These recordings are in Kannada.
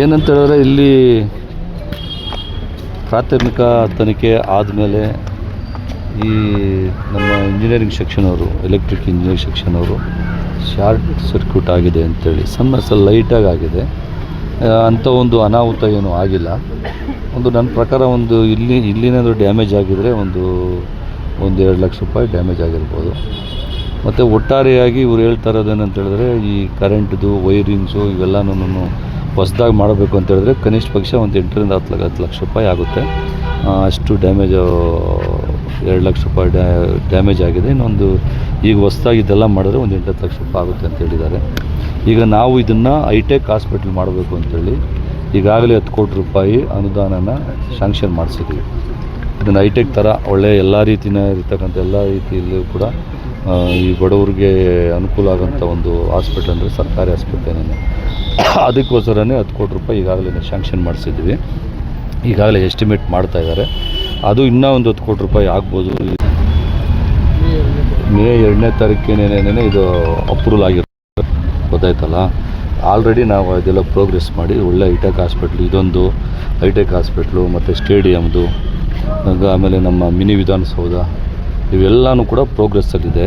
ಏನಂತ ಹೇಳಿದ್ರೆ ಇಲ್ಲಿ ಪ್ರಾಥಮಿಕ ತನಿಖೆ ಆದಮೇಲೆ ಈ ನಮ್ಮ ಇಂಜಿನಿಯರಿಂಗ್ ಸೆಕ್ಷನ್ ಅವರು, ಎಲೆಕ್ಟ್ರಿಕ್ ಇಂಜಿನಿಯರಿಂಗ್ ಸೆಕ್ಷನ್ ಅವರು ಶಾರ್ಟ್ ಸರ್ಕ್ಯೂಟ್ ಆಗಿದೆ ಅಂತೇಳಿ ಸ್ವಲ್ಪ ಲೈಟಾಗಿ ಆಗಿದೆ. ಅಂಥ ಒಂದು ಅನಾಹುತ ಏನೂ ಆಗಿಲ್ಲ. ನನ್ನ ಪ್ರಕಾರ ಇಲ್ಲಿನಾದರೂ ಡ್ಯಾಮೇಜ್ ಆಗಿದರೆ ಒಂದು 2 ಲಕ್ಷ ರೂಪಾಯಿ ಡ್ಯಾಮೇಜ್ ಆಗಿರ್ಬೋದು. ಮತ್ತು ಒಟ್ಟಾರೆಯಾಗಿ ಇವ್ರು ಹೇಳ್ತಾ ಇರೋದೇನಂತ ಹೇಳಿದ್ರೆ, ಈ ಕರೆಂಟ್ದು ವೈರಿಂಗ್ಸು ಇವೆಲ್ಲನೂ ಹೊಸದಾಗಿ ಮಾಡಬೇಕು ಅಂತ ಹೇಳಿದ್ರೆ ಕನಿಷ್ಠ ಪಕ್ಷ ಒಂದು 8 ರಿಂದ 10 ಲಕ್ಷ ರೂಪಾಯಿ ಆಗುತ್ತೆ. ಅಷ್ಟು ಡ್ಯಾಮೇಜು 2 ಲಕ್ಷ ರೂಪಾಯಿ ಡ್ಯಾಮೇಜ್ ಆಗಿದೆ. ಇನ್ನೊಂದು ಈಗ ಹೊಸದಾಗಿ ಇದೆಲ್ಲ ಮಾಡಿದ್ರೆ ಒಂದು 8 ಲಕ್ಷ ರೂಪಾಯಿ ಆಗುತ್ತೆ ಅಂತ ಹೇಳಿದ್ದಾರೆ. ಈಗ ನಾವು ಇದನ್ನು ಹೈಟೆಕ್ ಹಾಸ್ಪಿಟ್ಲ್ ಮಾಡಬೇಕು ಅಂತೇಳಿ ಈಗಾಗಲೇ 10 ಕೋಟಿ ರೂಪಾಯಿ ಅನುದಾನನ ಶಾಂಕ್ಷನ್ ಮಾಡಿಸಿದ್ವಿ. ಇದನ್ನು ಹೈಟೆಕ್ ಥರ ಒಳ್ಳೆಯ ಎಲ್ಲ ಇರ್ತಕ್ಕಂಥ ಎಲ್ಲ ರೀತಿಯಲ್ಲೂ ಕೂಡ ಈ ಬಡವರಿಗೆ ಅನುಕೂಲ ಆಗೋಂಥ ಒಂದು ಹಾಸ್ಪಿಟ್ಲ್ ಅಂದರೆ ಸರ್ಕಾರಿ ಹಾಸ್ಪಿಟ್ಲೇನೆ. ಅದಕ್ಕೋಸ್ಕರನೇ 10 ಕೋಟಿ ರೂಪಾಯಿ ಈಗಾಗಲೇ ಶಾಂಕ್ಷನ್ ಮಾಡಿಸಿದ್ವಿ. ಈಗಾಗಲೇ ಎಸ್ಟಿಮೇಟ್ ಮಾಡ್ತಾಯಿದ್ದಾರೆ. ಅದು ಇನ್ನೂ ಒಂದು 10 ಕೋಟಿ ರೂಪಾಯಿ ಆಗ್ಬೋದು. ಮೇ 2ನೇ ತಾರೀಕಿನೇನೆ ಇದು ಅಪ್ರೂವಲ್ ಆಗಿರುತ್ತೆ, ಗೊತ್ತಾಯ್ತಲ್ಲ. ಆಲ್ರೆಡಿ ನಾವು ಅದೆಲ್ಲ ಪ್ರೋಗ್ರೆಸ್ ಮಾಡಿ ಒಳ್ಳೆ ಹೈಟೆಕ್ ಹಾಸ್ಪಿಟ್ಲು, ಇದೊಂದು ಹೈಟೆಕ್ ಹಾಸ್ಪಿಟ್ಲು ಮತ್ತು ಸ್ಟೇಡಿಯಮ್ದು, ಆಮೇಲೆ ನಮ್ಮ ಮಿನಿ ವಿಧಾನಸೌಧ ಇವೆಲ್ಲನೂ ಕೂಡ ಪ್ರೋಗ್ರೆಸ್ಸಲ್ಲಿದೆ.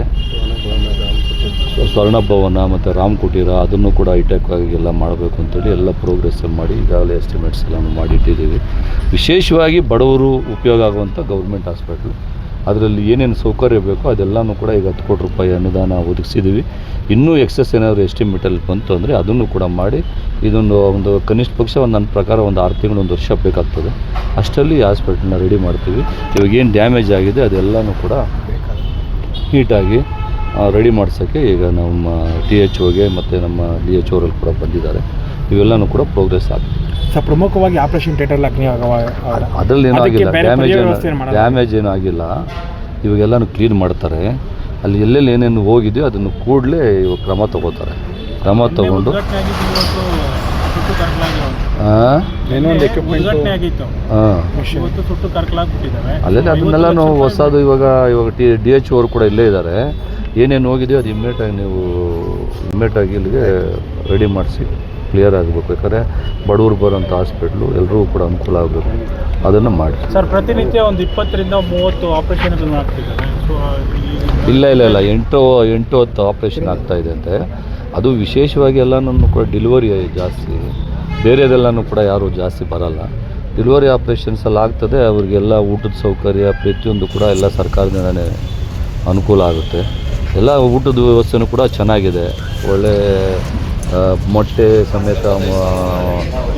ಸ್ವರ್ಣಭವನ ಮತ್ತು ರಾಮ್ ಕುಟೀರ ಅದನ್ನು ಕೂಡ ಹೈಟೆಕ್ ಆಗಿ ಮಾಡಬೇಕು ಅಂತೇಳಿ ಎಲ್ಲ ಪ್ರೋಗ್ರೆಸ್ಸಲ್ಲಿ ಮಾಡಿ ಈಗಾಗಲೇ ಎಸ್ಟಿಮೇಟ್ಸ್ ಎಲ್ಲ ಮಾಡಿಟ್ಟಿದ್ದೀವಿ. ವಿಶೇಷವಾಗಿ ಬಡವರು ಉಪಯೋಗ ಆಗುವಂಥ ಗೌರ್ಮೆಂಟ್ ಹಾಸ್ಪಿಟ್ಲು, ಅದರಲ್ಲಿ ಏನೇನು ಸೌಕರ್ಯ ಬೇಕೋ ಅದೆಲ್ಲನೂ ಕೂಡ ಈಗ 10 ಕೋಟಿ ರೂಪಾಯಿ ಅನುದಾನ ಒದಗಿಸಿದ್ದೀವಿ. ಇನ್ನೂ ಎಕ್ಸಸ್ ಏನಾದರೂ ಎಸ್ಟಿಮೇಟಲ್ಲಿ ಬಂತು ಅಂದರೆ ಅದನ್ನು ಕೂಡ ಮಾಡಿ ಒಂದು ಕನಿಷ್ಠ ಪಕ್ಷ ನನ್ನ ಪ್ರಕಾರ ಒಂದು 6 ತಿಂಗಳು 1 ವರ್ಷ ಬೇಕಾಗ್ತದೆ. ಅಷ್ಟರಲ್ಲಿ ಹಾಸ್ಪಿಟ್ಲನ್ನ ರೆಡಿ ಮಾಡ್ತೀವಿ. ಇವಾಗ ಏನು ಡ್ಯಾಮೇಜ್ ಆಗಿದೆ ಅದೆಲ್ಲನೂ ಕೂಡ ನೀಟಾಗಿ ರೆಡಿ ಮಾಡ್ಸೋಕ್ಕೆ ಈಗ ನಮ್ಮ THOಗೆ ಮತ್ತು ನಮ್ಮ DHOರಲ್ಲಿ ಕೂಡ ಬಂದಿದ್ದಾರೆ. ಇವೆಲ್ಲನೂ ಕೂಡ ಪ್ರೋಗ್ರೆಸ್ ಆಗ್ತದೆ. ಸರ್, ಪ್ರಮುಖವಾಗಿ ಆಪರೇಷನ್ ಥಿಯೇಟರ್ ಅದರಲ್ಲಿ ಏನೂ ಆಗಿಲ್ಲ, ಡ್ಯಾಮೇಜ್ ಏನೂ ಆಗಿಲ್ಲ. ಇವಾಗೆಲ್ಲನೂ ಕ್ಲೀನ್ ಮಾಡ್ತಾರೆ. ಅಲ್ಲಿ ಎಲ್ಲೆಲ್ಲಿ ಏನೇನು ಹೋಗಿದೆಯೋ ಅದನ್ನು ಕೂಡಲೇ ಇವಾಗ ಕ್ರಮ ತಗೋತಾರೆ. ಕ್ರಮ ತಗೊಂಡು ಅಲ್ಲೆಲ್ಲ ಅದನ್ನೆಲ್ಲ ನಾವು ಹೊಸದು ಇವಾಗ DHO ಅವರು ಕೂಡ ಇಲ್ಲೇ ಇದ್ದಾರೆ. ಏನೇನು ಹೋಗಿದೆಯೋ ಅದು ಇಮ್ಮಿಡಿಯೇಟಾಗಿ ಇಲ್ಲಿಗೆ ರೆಡಿ ಮಾಡಿಸಿ ಕ್ಲಿಯರ್ ಆಗಬೇಕು. ಯಾಕಂದರೆ ಬಡವರು ಬರೋಂಥ ಹಾಸ್ಪಿಟ್ಲು ಎಲ್ರಿಗೂ ಕೂಡ ಅನುಕೂಲ ಆಗಬೇಕು, ಅದನ್ನು ಮಾಡಿ. ಸರ್, ಪ್ರತಿನಿತ್ಯ ಒಂದು 20 ರಿಂದ 30 ಆಪರೇಷನ್ಗಳು ಆಗ್ತಿದ್ದಾರೆ. ಇಲ್ಲ 8-10 ಆಪ್ರೇಷನ್ ಆಗ್ತಾಯಿದೆ ಅಂತೆ. ಅದು ವಿಶೇಷವಾಗಿ ಎಲ್ಲನೂ ಕೂಡ ಡೆಲಿವರಿ ಜಾಸ್ತಿ, ಬೇರೆದೆಲ್ಲನೂ ಕೂಡ ಯಾರೂ ಜಾಸ್ತಿ ಬರಲ್ಲ. ಡೆಲಿವರಿ ಆಪ್ರೇಷನ್ಸ್ ಎಲ್ಲ ಆಗ್ತದೆ. ಅವರಿಗೆಲ್ಲ ಊಟದ ಸೌಕರ್ಯ ಪ್ರತಿಯೊಂದು ಕೂಡ ಎಲ್ಲ ಸರ್ಕಾರದಿಂದನೇ ಅನುಕೂಲ ಆಗುತ್ತೆ. ಎಲ್ಲ ಊಟದ ವ್ಯವಸ್ಥೆನೂ ಕೂಡ ಚೆನ್ನಾಗಿದೆ. ಒಳ್ಳೆ ಮೊಟ್ಟೆ ಸಮೇತ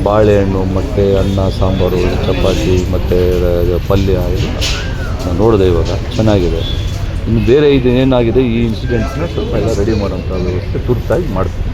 ಬಾಳೆಹಣ್ಣು, ಮೊಟ್ಟೆ, ಅನ್ನ, ಸಾಂಬಾರು, ಚಪಾತಿ ಮತ್ತು ಪಲ್ಯ ನೋಡಿದೆ. ಇವಾಗ ಚೆನ್ನಾಗಿದೆ. ಇನ್ನು ಬೇರೆ ಇದು ಏನಾಗಿದೆ ಈ ಇನ್ಸಿಡೆಂಟ್ಸ್ನ ಸ್ವಲ್ಪ ಎಲ್ಲ ರೆಡಿ ಮಾಡೋಂಥ ವ್ಯವಸ್ಥೆ ತುರ್ತಾಗಿ ಮಾಡ್ತೀವಿ.